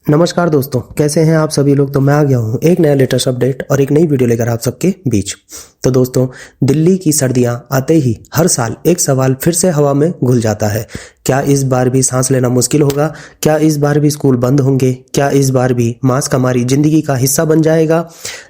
नमस्कार दोस्तों, कैसे हैं आप सभी लोग। तो मैं आ गया हूं एक नया लेटेस्ट अपडेट और एक नई वीडियो लेकर आप सबके बीच। तो दोस्तों, दिल्ली की सर्दियां आते ही हर साल एक सवाल फिर से हवा में घुल जाता है। क्या इस बार भी सांस लेना मुश्किल होगा? क्या इस बार भी स्कूल बंद होंगे? क्या इस बार भी मास्क हमारी जिंदगी का हिस्सा बन जाएगा?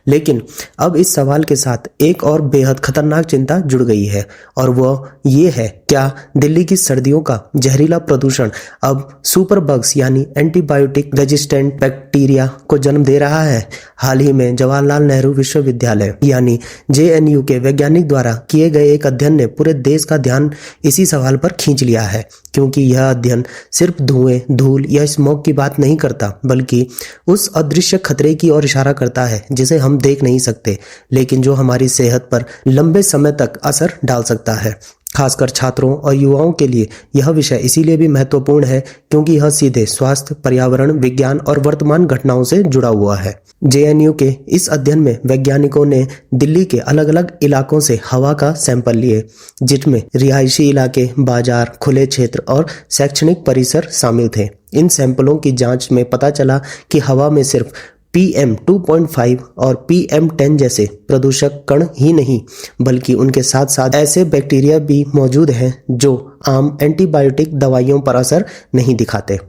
लेकिन अब इस सवाल के साथ एक और बेहद खतरनाक चिंता जुड़ गई है, और वो ये है, क्या दिल्ली की सर्दियों का जहरीला प्रदूषण अब सुपर बग्स यानी एंटीबायोटिक रेजिस्टेंट बैक्टीरिया को जन्म दे रहा है? हाल ही में जवाहरलाल नेहरू विश्वविद्यालय यानी JNU के वैज्ञानिक द्वारा किए गए एक अध्ययन ने पूरे देश का ध्यान इसी सवाल पर खींच लिया है, क्योंकि यह अध्ययन सिर्फ धुएं, धूल या स्मोक की बात नहीं करता, बल्कि उस अदृश्य खतरे की ओर इशारा करता है जिसे हम देख नहीं सकते, लेकिन जो हमारी सेहत पर लंबे समय तक असर डाल सकता है। खासकर छात्रों और युवाओं के लिए यह विषय इसीलिए भी महत्वपूर्ण है क्योंकि यह सीधे स्वास्थ्य, पर्यावरण, विज्ञान और वर्तमान घटनाओं से जुड़ा हुआ है। JNU के इस अध्ययन में वैज्ञानिकों ने दिल्ली के अलग अलग इलाकों से हवा का सैंपल लिए, जिसमें रिहायशी इलाके, बाजार, खुले क्षेत्र और शैक्षणिक परिसर शामिल थे। इन सैंपलों की जांच में पता चला कि हवा में सिर्फ PM 2.5 और PM10 जैसे प्रदूषक कण ही नहीं, बल्कि उनके साथ साथ ऐसे बैक्टीरिया भी मौजूद हैं जो आम एंटीबायोटिक दवाइयों पर असर नहीं दिखाते।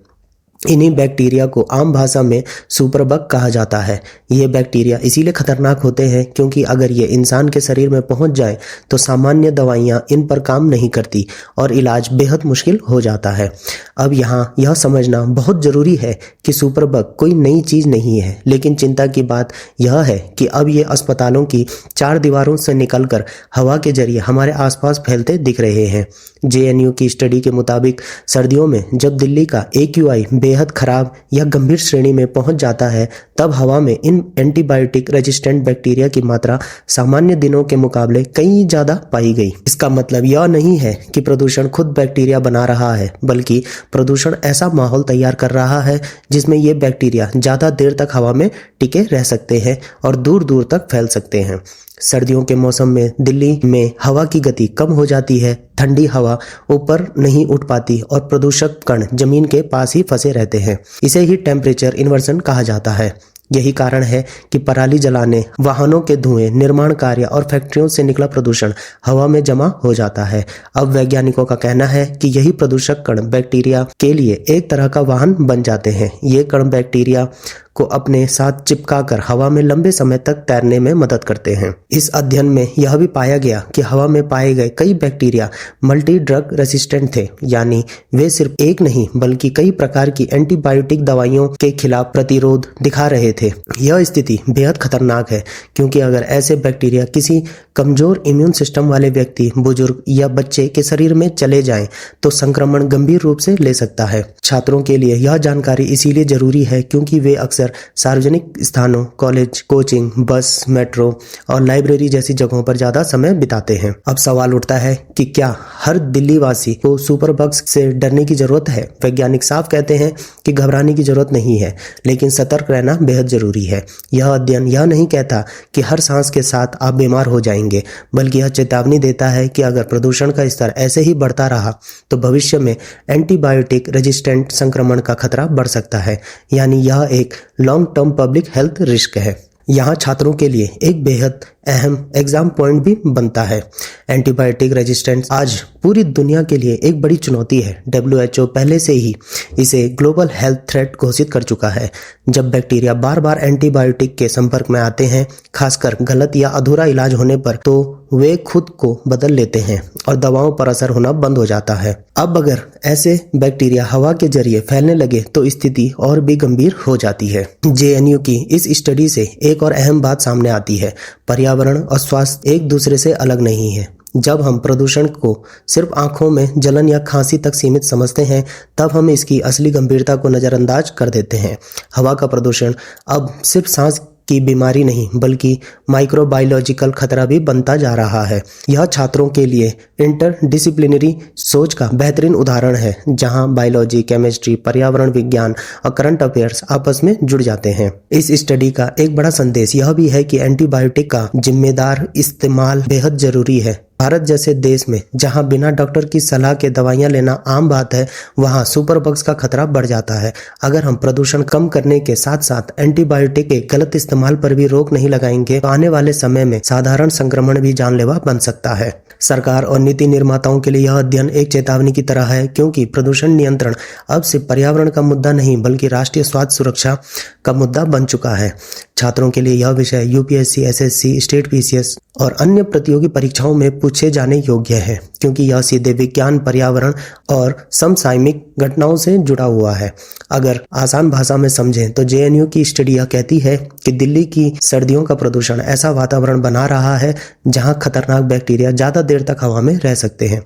इन्हीं बैक्टीरिया को आम भाषा में सुपरबग कहा जाता है। ये बैक्टीरिया इसीलिए खतरनाक होते हैं क्योंकि अगर ये इंसान के शरीर में पहुंच जाए तो सामान्य दवाइयां इन पर काम नहीं करती और इलाज बेहद मुश्किल हो जाता है। अब यहाँ यह समझना बहुत जरूरी है कि सुपरबग कोई नई चीज नहीं है, लेकिन चिंता की बात यह है कि अब ये अस्पतालों की चार दीवारों से निकलकर हवा के जरिए हमारे आसपास फैलते दिख रहे हैं। JNU की स्टडी के मुताबिक सर्दियों में जब दिल्ली का AQI बेहद खराब या गंभीर श्रेणी में पहुंच जाता है, तब हवा में इन एंटीबायोटिक रेजिस्टेंट बैक्टीरिया की मात्रा सामान्य दिनों के मुकाबले कहीं ज्यादा पाई गई। इसका मतलब यह नहीं है कि प्रदूषण खुद बैक्टीरिया बना रहा है, बल्कि प्रदूषण ऐसा माहौल तैयार कर रहा है जिसमें ये बैक्टीरिया ज्यादा देर तक हवा में टिके रह सकते हैं और दूर दूर तक फैल सकते हैं। सर्दियों के मौसम में दिल्ली में हवा की गति कम हो जाती है, ठंडी हवा ऊपर नहीं उठ पाती और प्रदूषक कण जमीन के पास ही फंसे रहते हैं। इसे ही टेम्परेचर इन्वर्सन कहा जाता है। यही कारण है कि पराली जलाने, वाहनों के धुएं, निर्माण कार्य और फैक्ट्रियों से निकला प्रदूषण हवा में जमा हो जाता है। अब वैज्ञानिकों का कहना है कि यही प्रदूषक कण बैक्टीरिया के लिए एक तरह का वाहन बन जाते हैं। ये कण बैक्टीरिया को अपने साथ चिपकाकर हवा में लंबे समय तक तैरने में मदद करते हैं। इस अध्ययन में यह भी पाया गया कि हवा में पाए गए कई बैक्टीरिया मल्टी ड्रग रेसिस्टेंट थे, यानी वे सिर्फ एक नहीं बल्कि कई प्रकार की एंटीबायोटिक दवाइयों के खिलाफ प्रतिरोध दिखा रहे थे। यह स्थिति बेहद खतरनाक है क्योंकि अगर ऐसे बैक्टीरिया किसी कमजोर इम्यून सिस्टम वाले व्यक्ति, बुजुर्ग या बच्चे के शरीर में चले जाएं, तो संक्रमण गंभीर रूप से ले सकता है। छात्रों के लिए यह जानकारी इसीलिए जरूरी है क्योंकि वे अक्सर सार्वजनिक स्थानों, कॉलेज, कोचिंग, बस, मेट्रो और लाइब्रेरी जैसी जगहों पर ज्यादा समय बिताते हैं। अब सवाल उठता है कि क्या हर दिल्ली वासी को सुपरबग्स से डरने की जरूरत है? वैज्ञानिक साफ कहते हैं कि घबराने की जरूरत नहीं है, लेकिन सतर्क रहना बेहद जरूरी है। यह अध्ययन यह नहीं कहता कि हर सांस के साथ आप बीमार हो जाएंगे, बल्कि यह चेतावनी देता है कि अगर प्रदूषण का स्तर ऐसे ही बढ़ता रहा तो भविष्य में एंटीबायोटिक रेजिस्टेंट संक्रमण का खतरा बढ़ सकता है, यानी यह एक long term public health risk है। यहाँ छात्रों के लिए एक बेहद अहम एग्जाम पॉइंट भी बनता है। एंटीबायोटिक रेजिस्टेंस आज पूरी दुनिया के लिए एक बड़ी चुनौती है। WHO पहले से ही इसे ग्लोबल हेल्थ थ्रेट घोषित कर चुका है। जब बैक्टीरिया बार बार एंटीबायोटिक के संपर्क में आते हैं, खासकर गलत या अधूरा इलाज होने पर, तो वे खुद को बदल लेते हैं और दवाओं पर असर होना बंद हो जाता है। अब अगर ऐसे बैक्टीरिया हवा के जरिए फैलने लगे तो स्थिति और भी गंभीर हो जाती है। JNU की इस स्टडी से एक और अहम बात सामने आती है, पर्यावरण और स्वास्थ्य एक दूसरे से अलग नहीं है। जब हम प्रदूषण को सिर्फ आंखों में जलन या खांसी तक सीमित समझते हैं, तब हम इसकी असली गंभीरता को नजरअंदाज कर देते हैं। हवा का प्रदूषण अब सिर्फ सांस की बीमारी नहीं बल्कि माइक्रोबायोलॉजिकल खतरा भी बनता जा रहा है। यह छात्रों के लिए इंटरडिसिप्लिनरी सोच का बेहतरीन उदाहरण है, जहां बायोलॉजी, केमिस्ट्री, पर्यावरण विज्ञान और करंट अफेयर्स आपस में जुड़ जाते हैं। इस स्टडी का एक बड़ा संदेश यह भी है कि एंटीबायोटिक का जिम्मेदार इस्तेमाल बेहद जरूरी है, भारत जैसे देश में जहां बिना डॉक्टर की सलाह के दवाइयां लेना आम बात है, वहां सुपर बग्स का खतरा बढ़ जाता है। अगर हम प्रदूषण कम करने के साथ साथ एंटीबायोटिक के गलत इस्तेमाल पर भी रोक नहीं लगाएंगे तो आने वाले समय में साधारण संक्रमण भी जानलेवा बन सकता है। सरकार और नीति निर्माताओं के लिए यह अध्ययन एक चेतावनी की तरह है, क्योंकि प्रदूषण नियंत्रण अब सिर्फ पर्यावरण का मुद्दा नहीं बल्कि राष्ट्रीय स्वास्थ्य सुरक्षा का मुद्दा बन चुका है। छात्रों के लिए यह विषय यूपीएससी, एसएससी, स्टेट पीसीएस और अन्य प्रतियोगी परीक्षाओं में पूछे जाने योग्य है, क्योंकि यह सीधे विज्ञान, पर्यावरण और समसामयिक घटनाओं से जुड़ा हुआ है। अगर आसान भाषा में समझें तो जेएनयू की स्टडी यह कहती है कि दिल्ली की सर्दियों का प्रदूषण ऐसा वातावरण बना रहा है जहां खतरनाक बैक्टीरिया ज्यादा देर तक हवा में रह सकते हैं।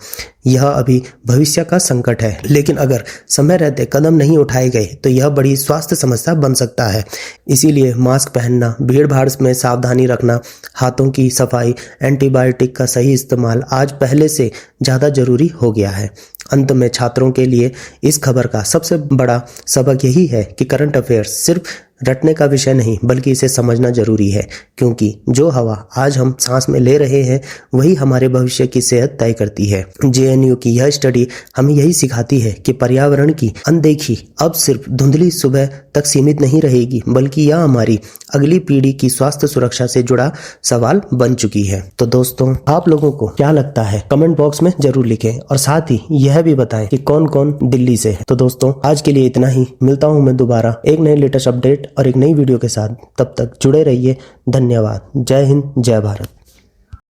यह अभी भविष्य का संकट है, लेकिन अगर समय रहते कदम नहीं उठाए गए तो यह बड़ी स्वास्थ्य समस्या बन सकता है। इसीलिए मास्क पहनना, भीड़ भाड़ में सावधानी रखना, हाथों की सफाई, एंटीबायोटिक का सही इस्तेमाल आज पहले से ज्यादा जरूरी हो गया है। अंत में छात्रों के लिए इस खबर का सबसे बड़ा सबक यही है कि करंट अफेयर्स सिर्फ रटने का विषय नहीं बल्कि इसे समझना जरूरी है, क्योंकि जो हवा आज हम सांस में ले रहे हैं वही हमारे भविष्य की सेहत तय करती है। जेएनयू की यह स्टडी हमें यही सिखाती है कि पर्यावरण की अनदेखी अब सिर्फ धुंधली सुबह तक सीमित नहीं रहेगी, बल्कि यह हमारी अगली पीढ़ी की स्वास्थ्य सुरक्षा से जुड़ा सवाल बन चुकी है। तो दोस्तों, आप लोगों को क्या लगता है कमेंट बॉक्स में जरूर लिखें और साथ ही यह भी बताएं कि कौन कौन दिल्ली से है। तो दोस्तों, आज के लिए इतना ही। मिलता हूं मैं दोबारा एक नए लेटेस्ट अपडेट और एक नई वीडियो के साथ। तब तक जुड़े रहिए। धन्यवाद। जय हिंद, जय भारत।